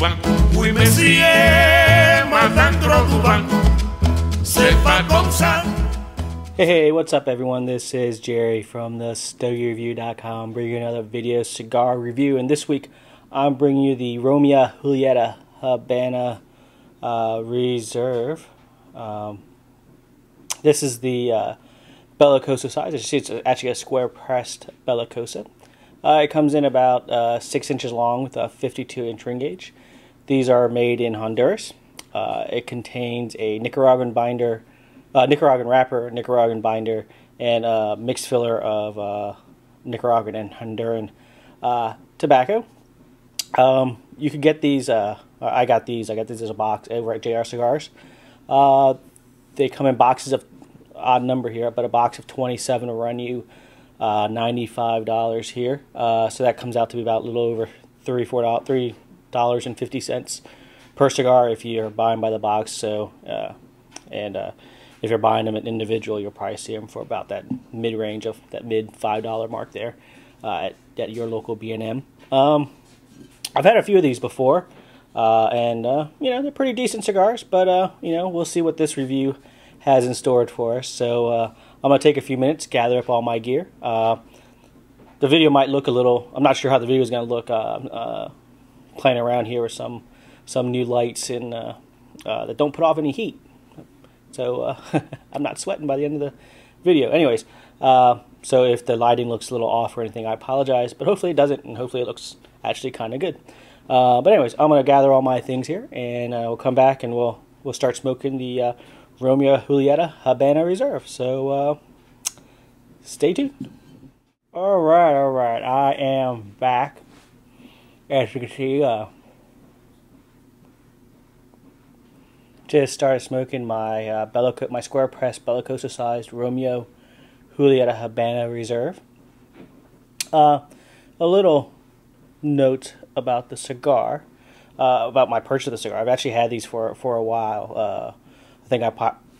Cuban, fui me sigue matando Cuban, sepa con sal. Hey, what's up everyone? This is Jerry from the StogieReview.com bringing you another video cigar review, and this week I'm bringing you the Romeo y Julieta Habana Reserve. This is the Bellicoso size. As you see, it's actually a square pressed Bellicoso. It comes in about 6 inches long with a 52-inch ring gauge. These are made in Honduras. It contains a Nicaraguan binder, Nicaraguan wrapper, Nicaraguan binder, and a mixed filler of Nicaraguan and Honduran tobacco. You could get these. I got these as a box over at JR Cigars. They come in boxes of odd number here, but a box of 27 will run you $95 here. So that comes out to be about a little over $3.50 per cigar if you're buying by the box. So if you're buying them an individual, you'll probably see them for about that mid-range of that mid $5 mark there at your local B&M. I've had a few of these before, and you know, they're pretty decent cigars, but you know, we'll see what this review has in store for us. So I'm going to take a few minutes, gather up all my gear. The video might look a little, I'm not sure how the video is going to look playing around here with some new lights and that don't put off any heat. So I'm not sweating by the end of the video. Anyways, so if the lighting looks a little off or anything, I apologize, but hopefully it doesn't, and hopefully it looks actually kind of good. But anyways, I'm going to gather all my things here, and we'll come back and we'll start smoking the Romeo y Julieta Habana Reserve. So stay tuned. All right, I am back. As you can see, just started smoking my my square press Bellicoso sized Romeo y Julieta Habana Reserve. A little note about the cigar, about my purchase of the cigar. I've actually had these for a while. I think I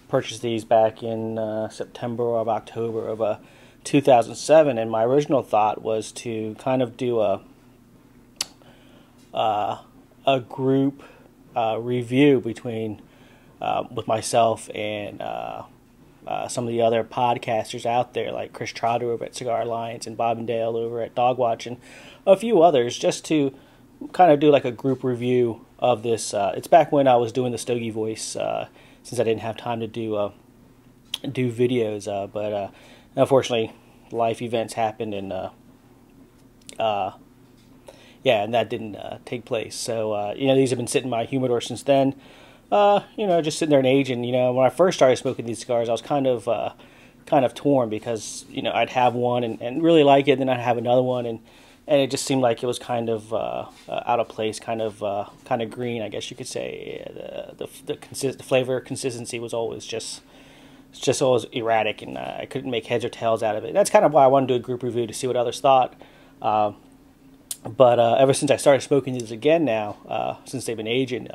purchased these back in September or October of 2007, and my original thought was to kind of do a group review between with myself and some of the other podcasters out there, like Chris Trotter over at Cigar Alliance and Bob and Dale over at Dogwatch and a few others, just to kind of do like a group review of this. It's back when I was doing the Stogie voice, since I didn't have time to do videos, but unfortunately life events happened, and yeah, and that didn't take place. So you know, these have been sitting in my humidor since then. You know, just sitting there and aging. You know, when I first started smoking these cigars, I was kind of torn, because you know, I'd have one and really like it, then I'd have another one, and it just seemed like it was kind of out of place, kind of green, I guess you could say. The flavor consistency was always just always erratic, and I couldn't make heads or tails out of it. That's kind of why I wanted to do a group review, to see what others thought. But ever since I started smoking these again now, since they've been aging,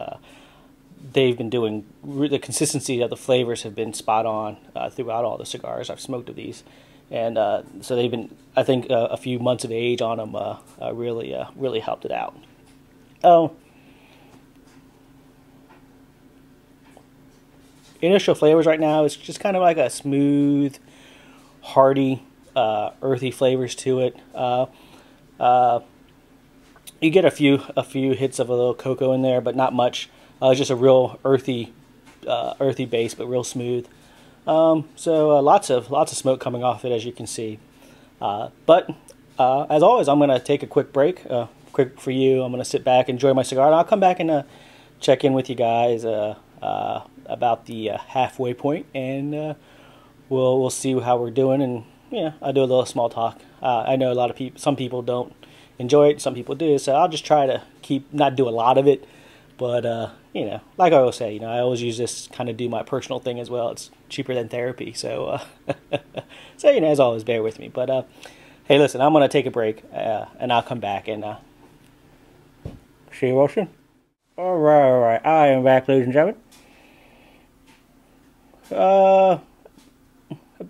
they've been doing, the consistency of the flavors have been spot on throughout all the cigars I've smoked of these. And so they've been, I think, a few months of age on them really helped it out. Oh, initial flavors right now is just kind of like a smooth, hearty, earthy flavors to it. You get a few hits of a little cocoa in there, but not much. It's just a real earthy base, but real smooth. So lots of smoke coming off it, as you can see. But as always, I'm going to take a quick break. Quick for you. I'm going to sit back, enjoy my cigar, and I'll come back and check in with you guys about the halfway point, and we'll see how we're doing. And yeah, I'll do a little small talk. I know a lot of people. Some people don't enjoy it. Some people do. So I'll just try to not do a lot of it. But, you know, like I always say, you know, I always use this kind of do my personal thing as well. It's cheaper than therapy. So, so you know, as always, bear with me. But, hey, listen, I'm going to take a break, and I'll come back and see you, Wilson. All right. I am back, ladies and gentlemen.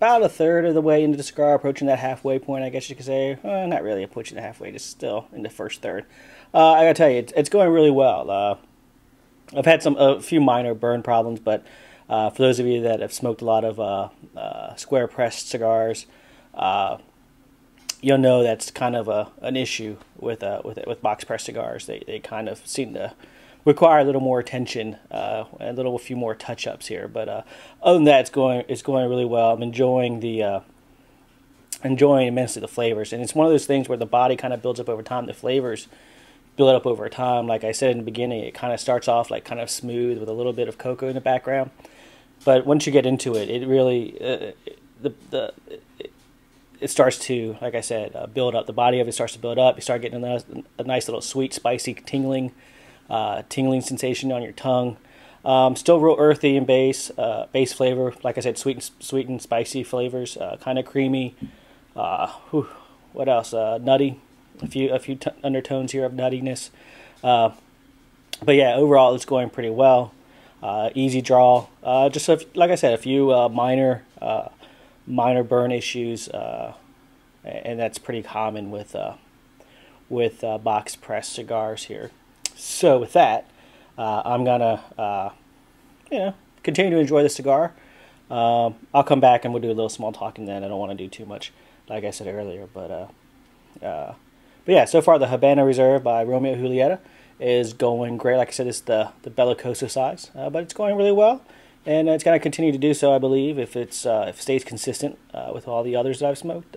about a third of the way into the cigar, approaching that halfway point, I guess you could say. Not really approaching the halfway, just still in the first third. I gotta tell you, it's going really well. I've had a few minor burn problems, but for those of you that have smoked a lot of square pressed cigars, you'll know that's kind of an issue with box press cigars. They kind of seem to require a little more attention, a few more touch ups here. But other than that, it's going really well. I'm enjoying immensely the flavors, and it's one of those things where the body kind of builds up over time. The flavors build up over time. Like I said in the beginning, it kind of starts off like kind of smooth with a little bit of cocoa in the background, but once you get into it, it really it starts to, like I said, build up. The body of it starts to build up. You start getting a nice little sweet, spicy, tingling sensation on your tongue. Still real earthy in base flavor. Like I said, sweet and spicy flavors. Kind of creamy. What else? Nutty. A few undertones here of nuttiness. But yeah, overall it's going pretty well. Easy draw. Like I said, a few minor burn issues, and that's pretty common with box press cigars here. So with that, I'm gonna continue to enjoy the cigar. I'll come back and we'll do a little small talking then. I don't want to do too much, like I said earlier, but yeah, so far the Habana Reserve by Romeo y Julieta is going great. Like I said, it's the Bellicoso size, but it's going really well. And it's going to continue to do so, I believe, if it stays consistent with all the others that I've smoked.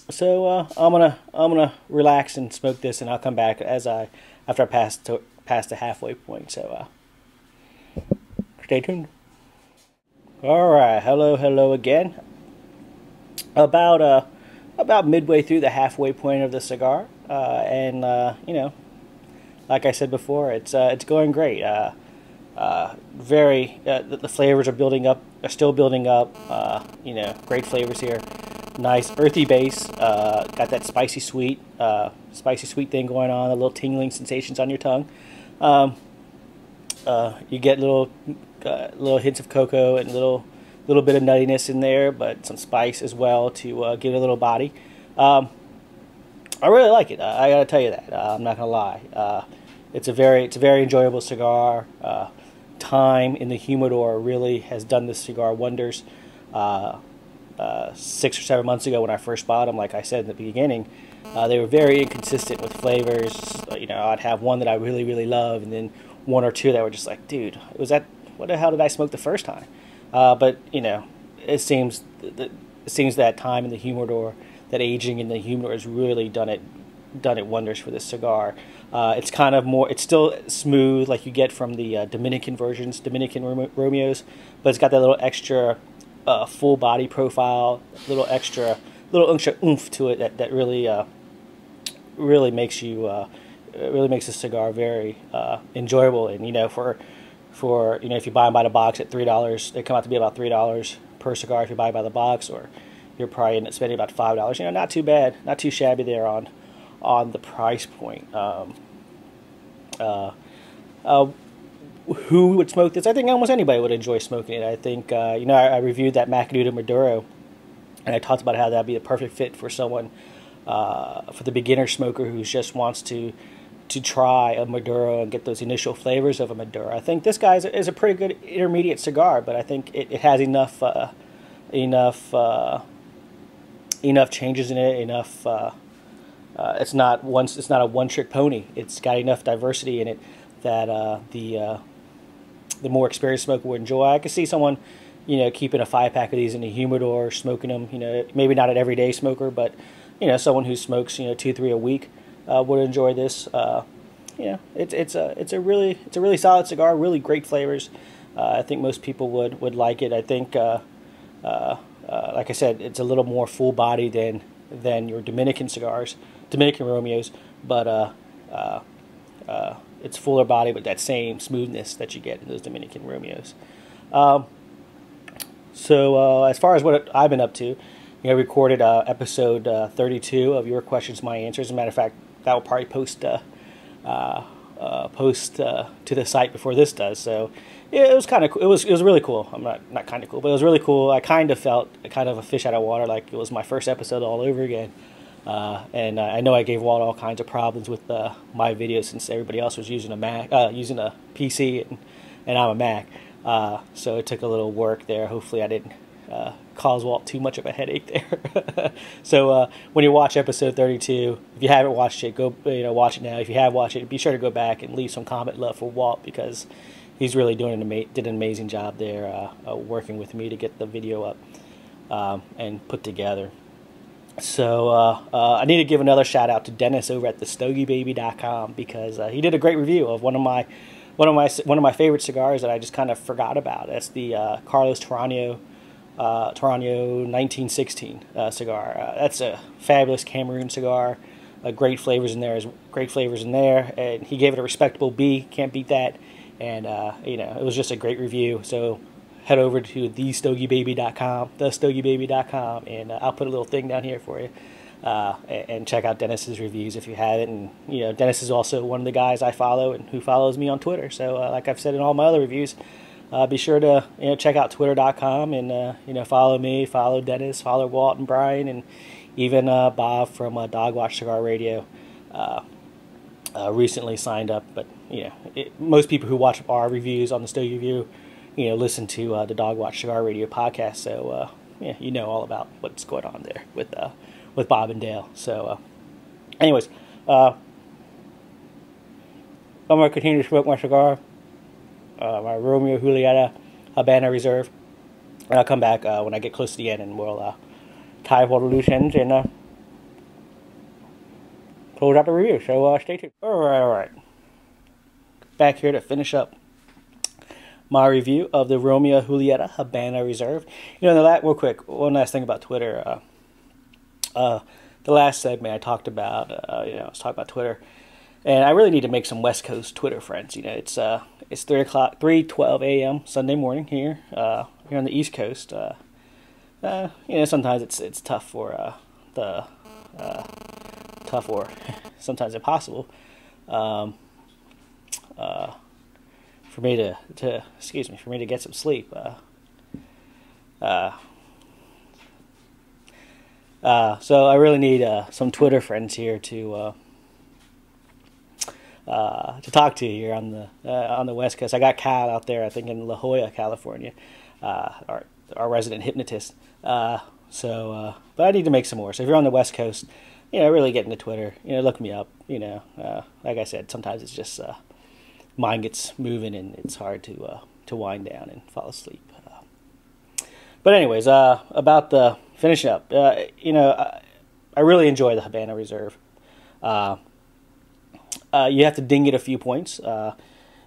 So I'm gonna relax and smoke this, and I'll come back after I pass the halfway point. So stay tuned. All right, hello again. About midway through the halfway point of the cigar, and like I said before, it's going great. The flavors are still building up. Great flavors here. Nice earthy base. Got that spicy sweet thing going on. A little tingling sensations on your tongue. You get little hints of cocoa and little bit of nuttiness in there, but some spice as well to give it a little body. I really like it. I gotta tell you that. I'm not gonna lie. It's a very enjoyable cigar. Time in the humidor really has done this cigar wonders. 6 or 7 months ago when I first bought them, like I said in the beginning, they were very inconsistent with flavors. I'd have one that I really love, and then one or two that were just like, dude, what the hell did I smoke the first time? But it seems that time in the humidor, that aging in the humidor has really done it wonders for this cigar. It's kind of more, it's still smooth like you get from the Dominican Romeos, but it's got that little extra full body profile, little extra oomph to it that really makes the cigar very enjoyable. And for if you buy them by the box at $3, they come out to be about $3 per cigar if you buy by the box, or you're probably end up spending about $5. Not too bad, not too shabby there on the price point. Who would smoke this? I think almost anybody would enjoy smoking it. I think I reviewed that Macanudo Maduro, and I talked about how that'd be a perfect fit for someone, for the beginner smoker who just wants to try a Maduro and get those initial flavors of a Maduro. I think this guy is a pretty good intermediate cigar, but I think it has enough changes in it, it's not a one-trick pony. It's got enough diversity in it that the more experienced smoker would enjoy. I could see someone, keeping a 5-pack of these in a humidor, smoking them. Maybe not an everyday smoker, but someone who smokes 2-3 a week would enjoy this. It's a really solid cigar. Really great flavors. I think most people would like it. I think, like I said, it's a little more full body than your Dominican Romeos, but it's fuller body, but that same smoothness that you get in those Dominican Romeos. So as far as what I've been up to, I recorded episode 32 of Your Questions, My Answers. As a matter of fact, that will probably post post to the site before this does. So yeah, it was kind of cool. It was really cool. I'm not kind of cool, but it was really cool. I kind of felt kind of a fish out of water, like it was my first episode all over again. And I know I gave Walt all kinds of problems with my videos since everybody else was using a Mac, using a PC, and I'm a Mac. So it took a little work there. Hopefully I didn't cause Walt too much of a headache there. So when you watch episode 32, if you haven't watched it, go watch it now. If you have watched it, be sure to go back and leave some comment love for Walt, because he's really did an amazing job there working with me to get the video up and put together. So I need to give another shout out to Dennis over at the StogieBaby.com, because he did a great review of one of my favorite cigars that I just kind of forgot about. That's the Carlos Tarano 1916 cigar. That's a fabulous Cameroon cigar. Great flavors in there. And he gave it a respectable B. Can't beat that. And it was just a great review. So head over to thestogiebaby.com, and I'll put a little thing down here for you. And check out Dennis's reviews if you haven't. And Dennis is also one of the guys I follow and who follows me on Twitter. So like I've said in all my other reviews, be sure to check out twitter.com and follow me, follow Dennis, follow Walt and Brian, and even Bob from Dogwatch Cigar Radio. Recently signed up, but most people who watch our reviews on the Stogie Review, listen to the Dogwatch Cigar Radio podcast. So all about what's going on there with Bob and Dale. So, anyways, I'm gonna continue to smoke my cigar, my Romeo y Julieta Habana Reserve, and I'll come back when I get close to the end, and we'll tie up all the loose ends and close out the review. So stay tuned. All right. Back here to finish up my review of the Romeo y Julieta Habana Reserve. Real quick, one last thing about Twitter. The last segment I talked about, I was talking about Twitter, and I really need to make some West Coast Twitter friends. It's 3:12 a.m. Sunday morning here on the East Coast. Sometimes it's tough for or sometimes impossible for me to get some sleep. So I really need some Twitter friends here to talk to here on the West Coast. I got Cal out there, I think in La Jolla, California, our resident hypnotist. But I need to make some more. So if you're on the West Coast, really get into Twitter. Look me up. Like I said, sometimes it's just mind gets moving and it's hard to wind down and fall asleep. But anyways, about the finishing up, I really enjoy the Habana Reserve. You have to ding it a few points.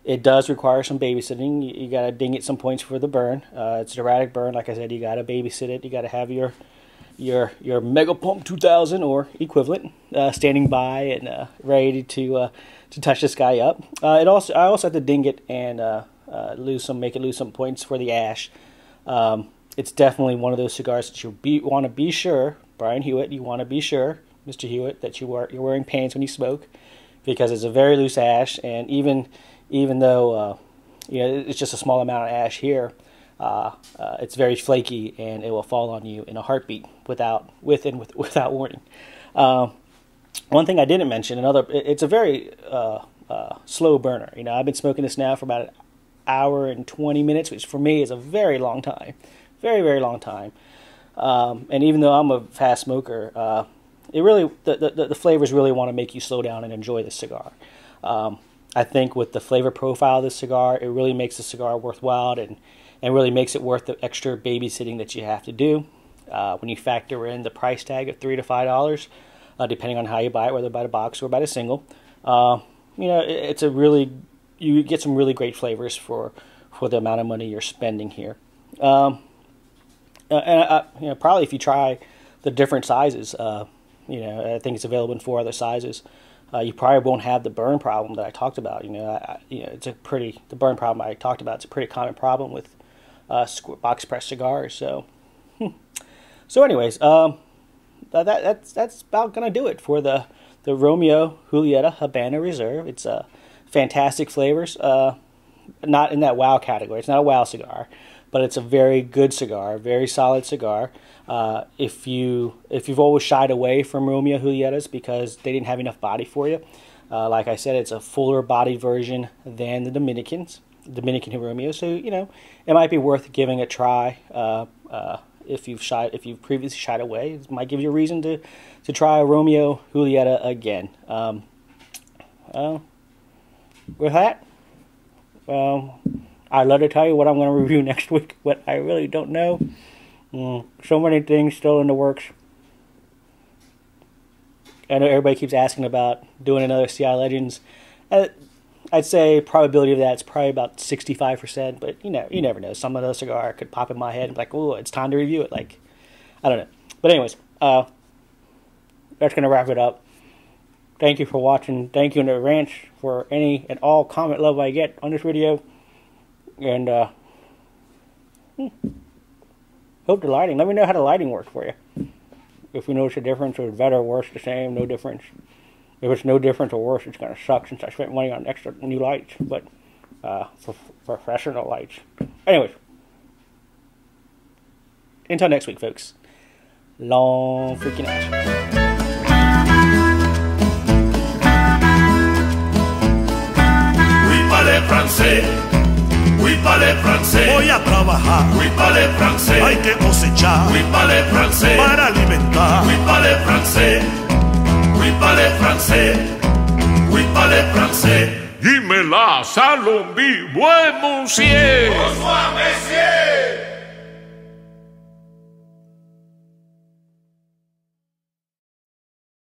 It does require some babysitting. You got to ding it some points for the burn. It's an erratic burn, like I said. You got to babysit it. You got to have your Mega Pump 2000 or equivalent standing by and ready to touch this guy up. I also have to ding it and make it lose some points for the ash. It's definitely one of those cigars that you want to be sure, Brian Hewitt, you want to be sure, Mr. Hewitt, that you're wearing pants when you smoke, because it's a very loose ash, and even though it's just a small amount of ash here, it's very flaky and it will fall on you in a heartbeat without warning. One thing I didn't mention, it's a very slow burner. I've been smoking this now for about an hour and 20 minutes, which for me is a very long time. Very, very long time. And even though I'm a fast smoker, the flavors really want to make you slow down and enjoy the cigar. I think with the flavor profile of this cigar, it really makes the cigar worthwhile and really makes it worth the extra babysitting that you have to do. When you factor in the price tag of $3 to $5, depending on how you buy it, whether by the box or by the single, it's you get some really great flavors for the amount of money you're spending here. Probably if you try the different sizes, I think it's available in 4 other sizes. You probably won't have the burn problem that I talked about. The burn problem I talked about. It's a pretty common problem with box press cigars. So, anyways, that's about gonna do it for the Romeo y Julieta Habana Reserve. It's a fantastic flavors. Not in that wow category. It's not a wow cigar, but it's a very good cigar, very solid cigar. If you've always shied away from Romeo y Julietas because they didn't have enough body for you, like I said, it's a fuller body version than the Dominican Romeo. So it might be worth giving a try. If you've previously shied away, it might give you a reason to try a Romeo Julieta again. With that, I'd love to tell you what I'm going to review next week, but I really don't know. So many things still in the works. I know everybody keeps asking about doing another CI Legends. I'd say probability of that's probably about 65%, but you never know. Some other cigar could pop in my head and be like, oh, it's time to review it. Like, I don't know. But anyways, that's going to wrap it up. Thank you for watching. Thank you in advance for any and all comment love I get on this video. And hope the lighting. Let me know how the lighting works for you. If you notice a difference, or better, worse, the same, no difference. If it's no difference or worse, it's going to suck since I spent money on extra new lights. But for professional lights. Anyways. Until next week, folks. Long freaking out. Francés, oui parler français. Voy a trabajar, oui parler français. hay que cosechar, oui parler français. para alimentar, oui parler français, oui parler français, oui parler français. Dis-me la salombi, buen monsieur. Bonsoir, messieurs.